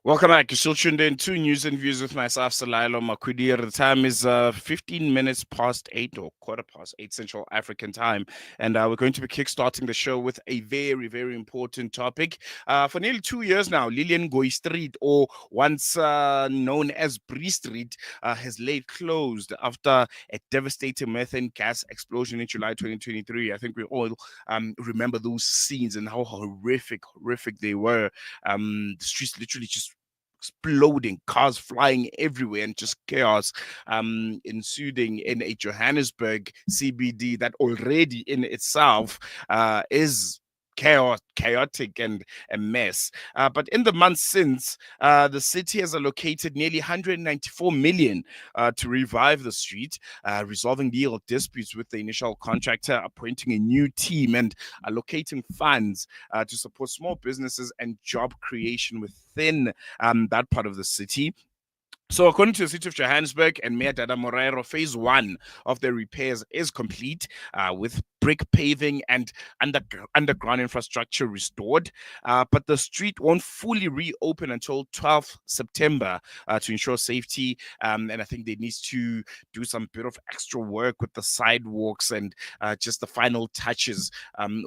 Welcome back. You're still tuned in to News and Views with myself, Salailo Makudir. The time is 15 minutes past 8 or quarter past 8 Central African time. And we're going to be kickstarting the show with a very, very important topic. For nearly 2 years now, Lilian Ngoyi Street, or once known as Bree Street, has laid closed after a devastating methane gas explosion in July 2023. I think we all remember those scenes and how horrific they were. The streets literally just exploding, cars flying everywhere, and just chaos ensuing in a Johannesburg CBD that already in itself is chaotic and a mess. But in the months since, the city has allocated nearly 194 million to revive the street, resolving legal disputes with the initial contractor, appointing a new team, and allocating funds to support small businesses and job creation within that part of the city. So, according to the City of Johannesburg and Mayor Dada Moraero, phase one of the repairs is complete, with brick paving and underground infrastructure restored. But the street won't fully reopen until 12th September to ensure safety. And I think they need to do some bit of extra work with the sidewalks and just the final touches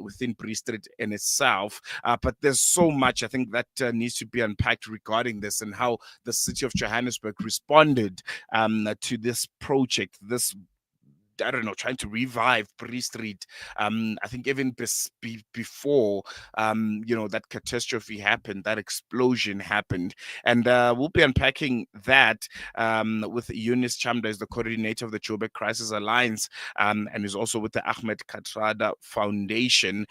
within Bree Street in itself. But there's so much I think that needs to be unpacked regarding this and how the City of Johannesburg responded to this project, this I don't know, trying to revive Bree Street. I think even before, that catastrophe happened, that explosion happened. And we'll be unpacking that with Yunus. Chamda is the coordinator of the Joburg Crisis Alliance and is also with the Ahmed Kathrada Foundation.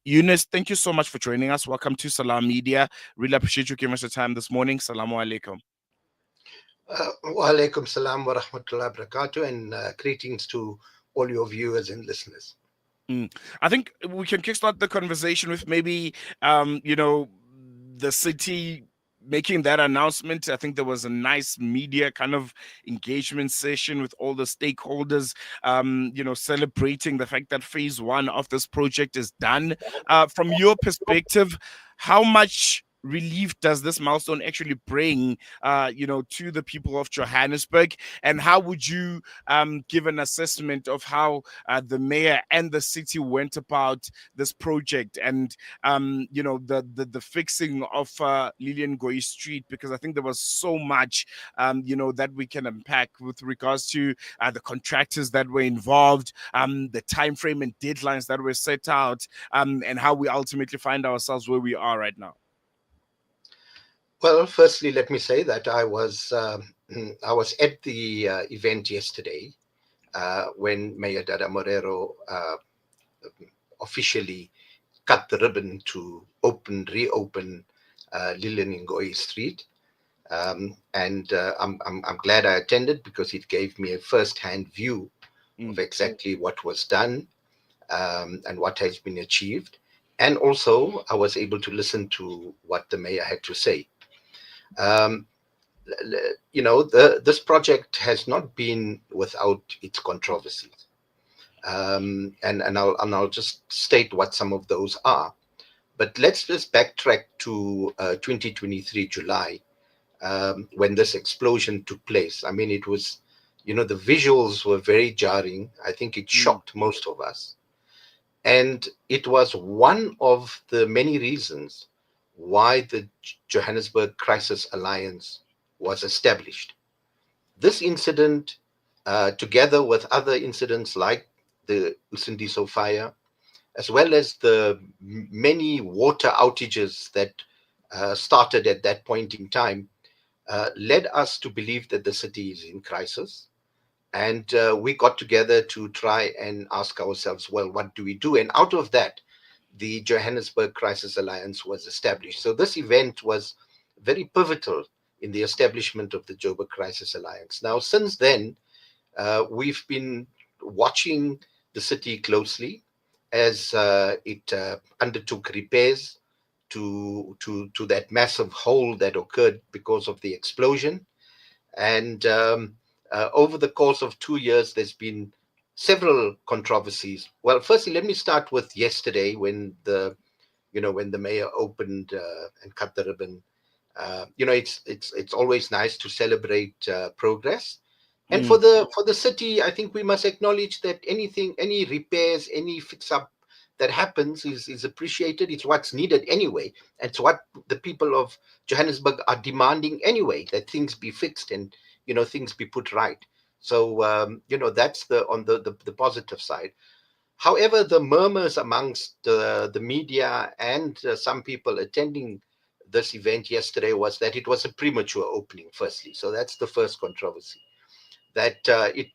Yunus, thank you so much for joining us. Welcome to Salam Media. Really appreciate you giving us your time this morning. Salamu alaikum. Wa alaikum salam wa rahmatullahi wa barakatuh, and greetings to all your viewers and listeners. I think we can kickstart the conversation with maybe, the city making that announcement. I think there was a nice media kind of engagement session with all the stakeholders, celebrating the fact that phase one of this project is done. From your perspective, how much relief does this milestone actually bring, to the people of Johannesburg? And how would you give an assessment of how the mayor and the city went about this project and, the fixing of Lilian Ngoyi Street? Because I think there was so much, that we can unpack with regards to the contractors that were involved, the time frame and deadlines that were set out, and how we ultimately find ourselves where we are right now. Well, firstly, let me say that I was at the event yesterday when Mayor Dada Moraero officially cut the ribbon to reopen Lilian Ngoyi Street, and I'm glad I attended because it gave me a first-hand view of exactly what was done and what has been achieved, and also I was able to listen to what the mayor had to say. This project has not been without its controversies, and I'll just state what some of those are. But let's just backtrack to 2023 July, when this explosion took place. I mean, it was, the visuals were very jarring. I think it shocked most of us, and it was one of the many reasons why the Johannesburg Crisis Alliance was established. This incident, together with other incidents like the Usindiso fire, as well as the many water outages that started at that point in time, led us to believe that the city is in crisis. And we got together to try and ask ourselves, well, what do we do? And out of that, the Johannesburg Crisis Alliance was established. So this event was very pivotal in the establishment of the Joburg Crisis Alliance. Now, since then, we've been watching the city closely as it undertook repairs to that massive hole that occurred because of the explosion. And over the course of 2 years, there's been several controversies. Well, firstly, let me start with yesterday when the mayor opened and cut the ribbon. It's always nice to celebrate progress. And mm, for the city, I think we must acknowledge that any repairs, any fix up that happens is appreciated. It's what's needed anyway. It's what the people of Johannesburg are demanding anyway, that things be fixed and things be put right. So that's the positive side. However, the murmurs amongst the media and some people attending this event yesterday was that it was a premature opening, firstly. So that's the first controversy. That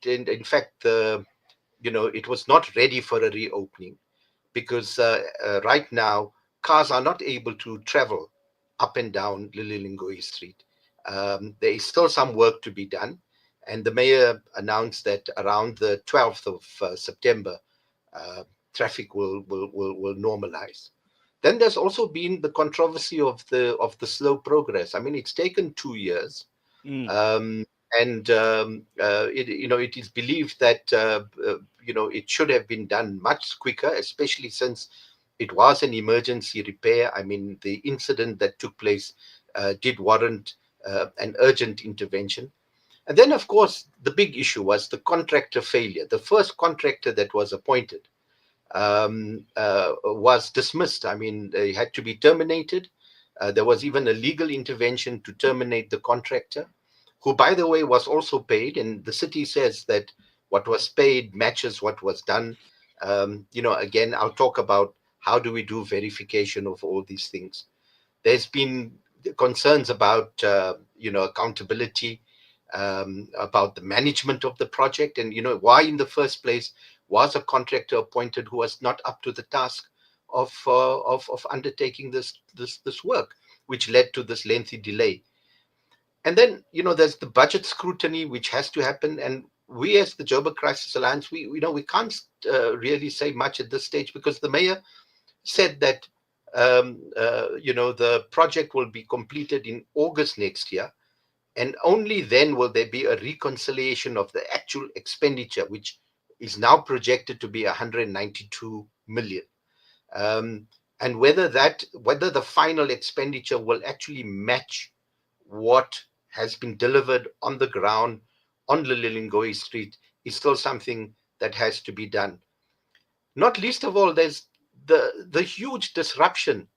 in fact, it was not ready for a reopening because right now, cars are not able to travel up and down Lilian Ngoyi Street. There is still some work to be done. And the mayor announced that around the 12th of September, uh, traffic will normalize. Then there's also been the controversy of the slow progress. I mean, it's taken 2 years, mm, um, and it is believed that it should have been done much quicker, especially since it was an emergency repair. I mean, the incident that took place did warrant an urgent intervention. And then, of course, the big issue was the contractor failure. The first contractor that was appointed was dismissed. I mean, they had to be terminated. There was even a legal intervention to terminate the contractor, who, by the way, was also paid. And the city says that what was paid matches what was done. Again, I'll talk about how do we do verification of all these things. There's been concerns about, accountability, about the management of the project, and why in the first place was a contractor appointed who was not up to the task of undertaking this work, which led to this lengthy delay. And then there's the budget scrutiny which has to happen, and we as the Joburg Crisis Alliance, we can't really say much at this stage because the mayor said that the project will be completed in August next year, and only then will there be a reconciliation of the actual expenditure, which is now projected to be 192 million. Um, and whether the final expenditure will actually match what has been delivered on the ground on Lilian Ngoyi Street is still something that has to be done. Not least of all, there's the huge disruption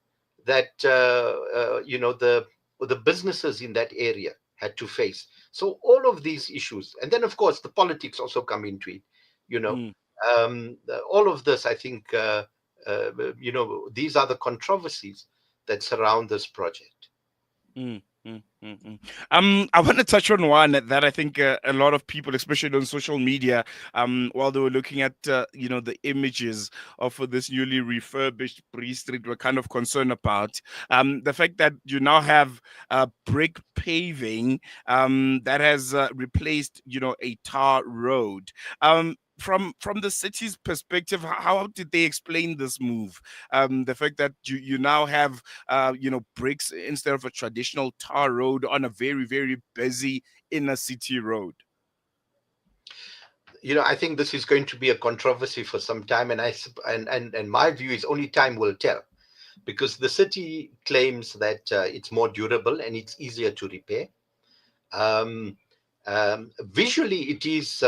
that the businesses in that area had to face. So all of these issues, and then of course the politics also come into it. You know, mm. all of this, I think, these are the controversies that surround this project. Mm, mm, mm, mm. I want to touch on one that I think a lot of people, especially on social media, while they were looking at the images of this newly refurbished Bree Street, were kind of concerned about the fact that you now have brick paving that has replaced a tar road. From the city's perspective, how did they explain this move? The fact that you now have bricks instead of a traditional tar road on a very, very busy inner city road. I think this is going to be a controversy for some time, and and my view is only time will tell, because the city claims that it's more durable and it's easier to repair. Um, Visually, it is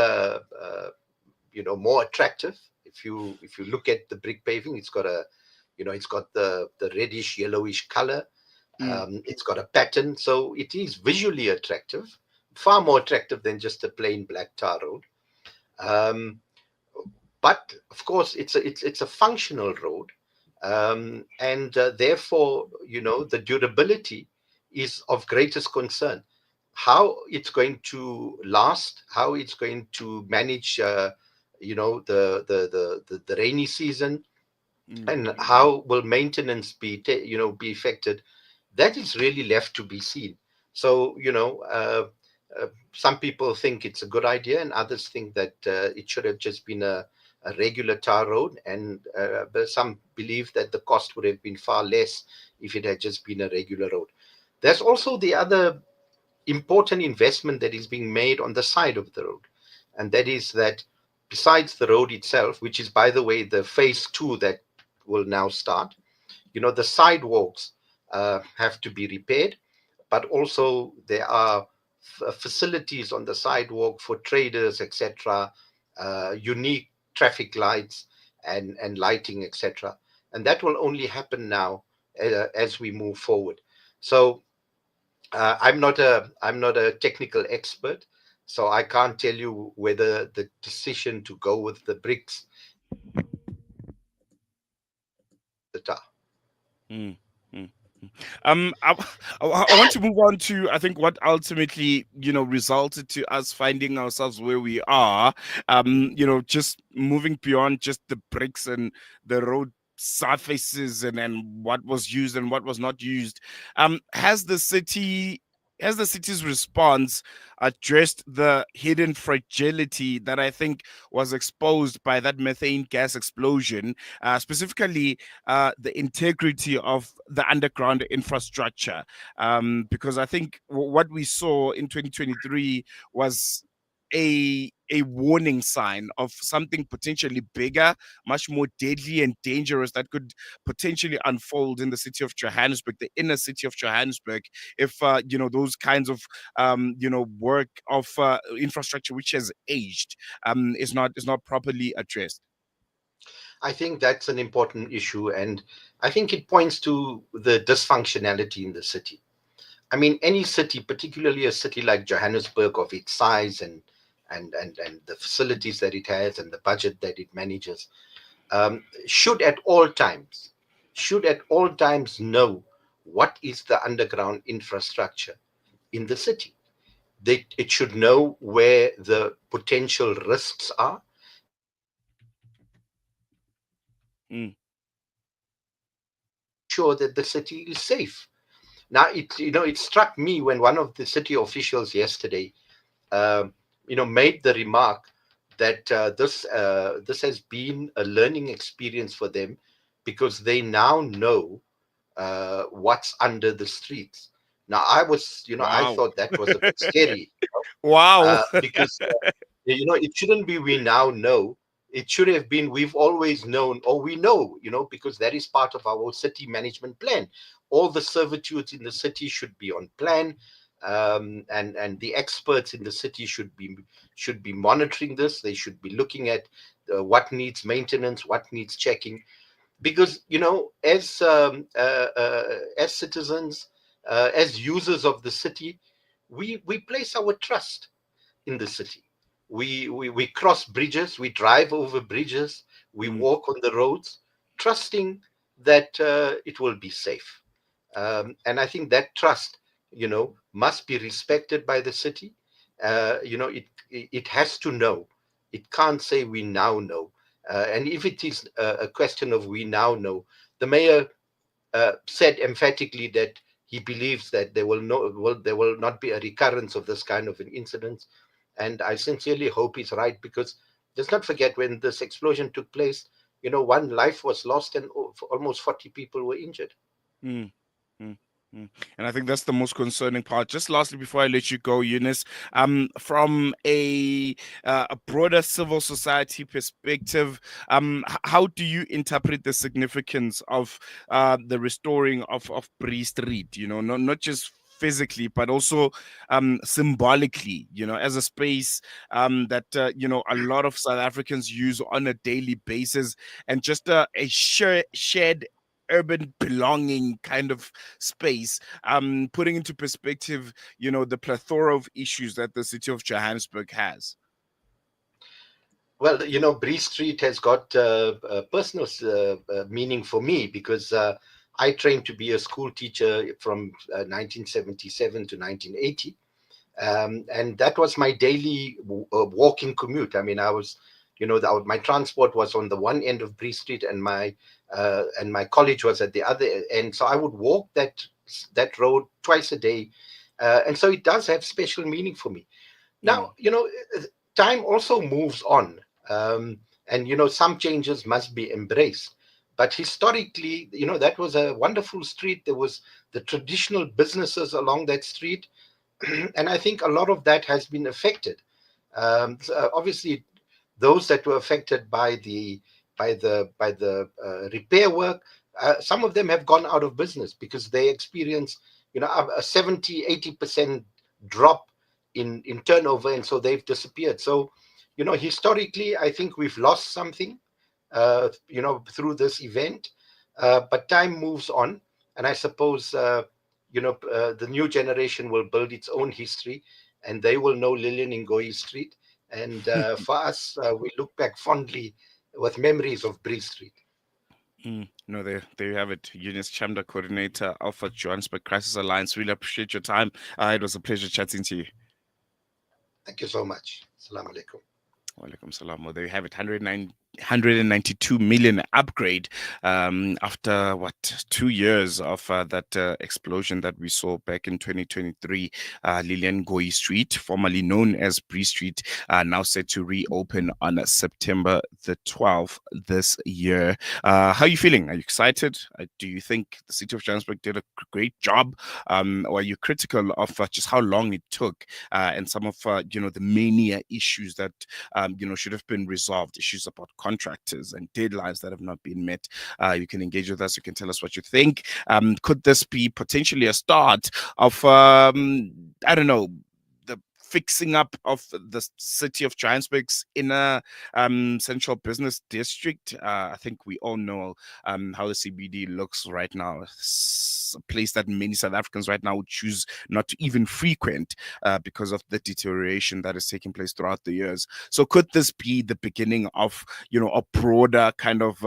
more attractive. If you look at the brick paving, it's got the reddish yellowish color. Mm, It's got a pattern, so it is visually attractive, far more attractive than just a plain black tar road. Um, but of course, it's a functional road, and therefore, the durability is of greatest concern. How it's going to last, how it's going to manage, the rainy season, mm, and how will maintenance be affected. That is really left to be seen. So some people think it's a good idea, and others think that it should have just been a regular tar road, and but some believe that the cost would have been far less if it had just been a regular road. There's also the other important investment that is being made on the side of the road, and that is that besides the road itself, which is, by the way, the phase 2 that will now start, the sidewalks have to be repaired. but also there are facilities on the sidewalk for traders, etc., unique traffic lights and lighting, etc. And that will only happen now as we move forward. So I'm not a technical expert, so I can't tell you whether the decision to go with the bricks that are. Mm, mm. I, I want to move on to, I think, what ultimately, resulted to us finding ourselves where we are. Just moving beyond just the bricks and the road surfaces and what was used and what was not used. Has the city's response addressed the hidden fragility that I think was exposed by that methane gas explosion, specifically the integrity of the underground infrastructure? Because I think what we saw in 2023 was a warning sign of something potentially bigger, much more deadly and dangerous that could potentially unfold in the city of Johannesburg, the inner city of Johannesburg, if those kinds of work of infrastructure which has aged is not properly addressed. I think that's an important issue, and I think it points to the dysfunctionality in the city. I mean, any city, particularly a city like Johannesburg of its size and the facilities that it has and the budget that it manages, should at all times know what is the underground infrastructure in the city. It should know where the potential risks are, Mm, sure that the city is safe. Now, it struck me when one of the city officials yesterday, um, made the remark that this has been a learning experience for them because they now know what's under the streets. Now, I wow. thought that was a bit scary, Wow. because it shouldn't be we now know. It should have been we've always known, or we know, because that is part of our city management plan. All the servitudes in the city should be on plan, and the experts in the city should be monitoring this. They should be looking at what needs maintenance, what needs checking, because as citizens, as users of the city, we place our trust in the city. We cross bridges, we drive over bridges, we Mm, walk on the roads, trusting that it will be safe. And I think that trust, must be respected by the city. It has to know. It can't say we now know. And if it is a question of we now know, the mayor said emphatically that he believes that there will not be a recurrence of this kind of an incident. And I sincerely hope he's right, because let's not forget, when this explosion took place, one life was lost and almost 40 people were injured. mm, mm, mm. And I think that's the most concerning part. Just lastly, before I let you go, Yunus, from a broader civil society perspective, how do you interpret the significance of the restoring of Bree Street? Not just physically but also symbolically, as a space that a lot of South Africans use on a daily basis, and just a shared urban belonging kind of space, putting into perspective, the plethora of issues that the city of Johannesburg has. Well, Bree Street has got a personal meaning for me, because I trained to be a school teacher from 1977 to 1980. And that was my daily walking commute. I mean, I was, my transport was on the one end of Bree Street, and my college was at the other end. So I would walk that road twice a day, and so it does have special meaning for me. Mm, Now, time also moves on, and some changes must be embraced. But historically, that was a wonderful street. There was the traditional businesses along that street, and I think a lot of that has been affected. So obviously, those that were affected by the repair work, some of them have gone out of business because they experience, a 70-80% drop in turnover, and so they've disappeared. So, historically, I think we've lost something, through this event. But time moves on, and I suppose, the new generation will build its own history, and they will know Lilian Ngoyi Street. And for us, we look back fondly with memories of Bree Street. No, there you have it. Yunus Chamda, coordinator, Alpha Johannesburg Crisis Alliance. Really appreciate your time. It was a pleasure chatting to you. Thank you so much. Assalamu alaikum. Walaikum salam. Well, there you have it. 192 million upgrade after what 2 years of that explosion that we saw back in 2023. Lilian Ngoyi Street, formerly known as Bree Street, now set to reopen on September the 12th this year. How are you feeling? Are you excited? Do you think the city of Johannesburg did a great job, or are you critical of just how long it took and some of the many issues that should have been resolved, issues about contractors and deadlines that have not been met? You can engage with us. You can tell us what you think. Could this be potentially a start of, I don't know, the fixing up of the city of Johannesburg's inner central business district? I think we all know how the CBD looks right now. It's a place that many South Africans right now would choose not to even frequent because of the deterioration that is taking place throughout the years. So could this be the beginning of, a broader kind of,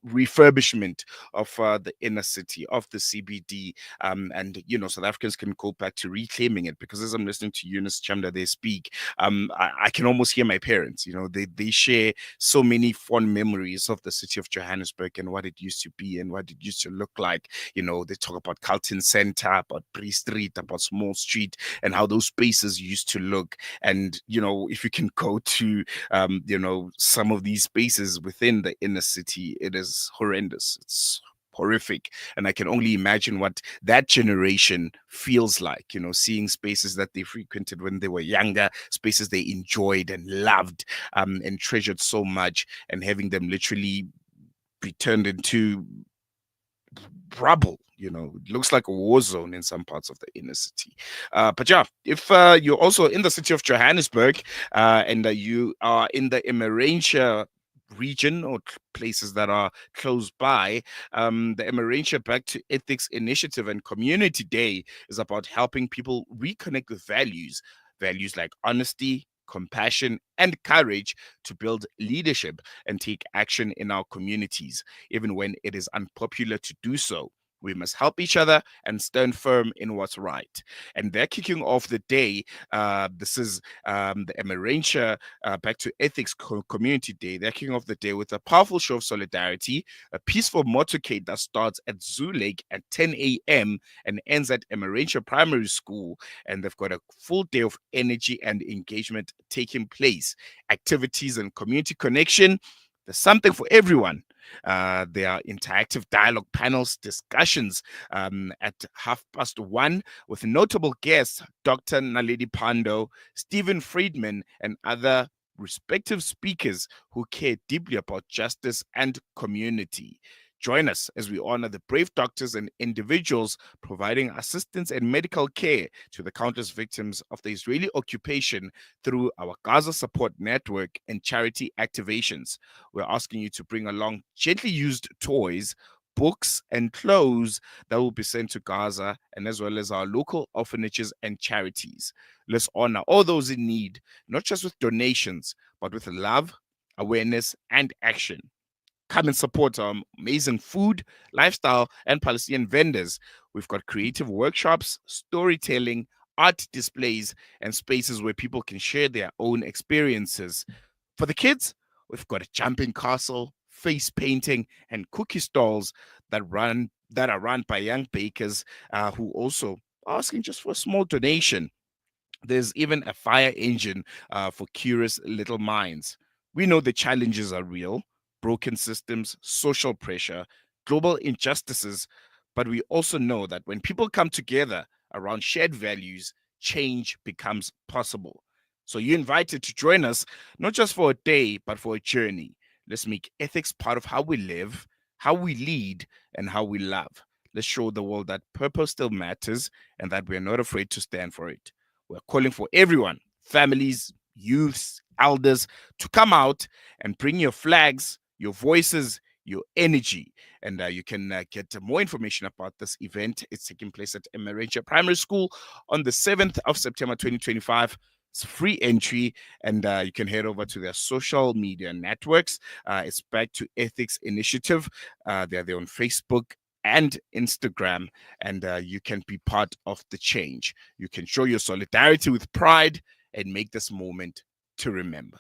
refurbishment of the inner city, of the CBD, and South Africans can go back to reclaiming it? Because as I'm listening to Yunus Chamda they speak, I can almost hear my parents. They share so many fond memories of the city of Johannesburg and what it used to be and what it used to look like. They talk about Carlton Center, about Bree Street, about Small Street, and how those spaces used to look. And if you can go to some of these spaces within the inner city, it is horrendous. It's horrific. And I can only imagine what that generation feels like, seeing spaces that they frequented when they were younger, spaces they enjoyed and loved and treasured so much, and having them literally be turned into rubble. It looks like a war zone in some parts of the inner city. But yeah, if you're also in the city of Johannesburg and you are in the Emiratia region or places that are close by, the Emiratia Back to Ethics Initiative and Community Day is about helping people reconnect with values like honesty, compassion, and courage to build leadership and take action in our communities, even when it is unpopular to do so. We must help each other and stand firm in what's right. And they're kicking off the day. This is the Emiratia Back to Ethics Community Day. They're kicking off the day with a powerful show of solidarity, a peaceful motorcade that starts at Zoo Lake at 10 a.m. and ends at Emiratia Primary School. And they've got a full day of energy and engagement taking place, activities and community connection. There's something for everyone. There are interactive dialogue panels, discussions at 1:30 with notable guests Dr. Naledi Pando, Stephen Friedman, and other respective speakers who care deeply about justice and community. Join us as we honor the brave doctors and individuals providing assistance and medical care to the countless victims of the Israeli occupation through our Gaza Support Network and charity activations. We're asking you to bring along gently used toys, books, and clothes that will be sent to Gaza, and as well as our local orphanages and charities. Let's honor all those in need, not just with donations, but with love, awareness, and action. Come and support our amazing food, lifestyle, and Palestinian vendors. We've got creative workshops, storytelling, art displays, and spaces where people can share their own experiences. For the kids, we've got a jumping castle, face painting, and cookie stalls that are run by young bakers who also are asking just for a small donation. There's even a fire engine for curious little minds. We know the challenges are real: broken systems, social pressure, global injustices. But we also know that when people come together around shared values, change becomes possible. So you're invited to join us, not just for a day, but for a journey. Let's make ethics part of how we live, how we lead, and how we love. Let's show the world that purpose still matters and that we're not afraid to stand for it. We're calling for everyone, families, youths, elders, to come out and bring your flags, your voices, your energy. And you can get more information about this event. It's taking place at Emerentia Primary School on the 7th of September 2025. It's free entry, and you can head over to their social media networks. It's Back to Ethics Initiative. They're there on Facebook and Instagram, and you can be part of the change. You can show your solidarity with pride and make this moment to remember.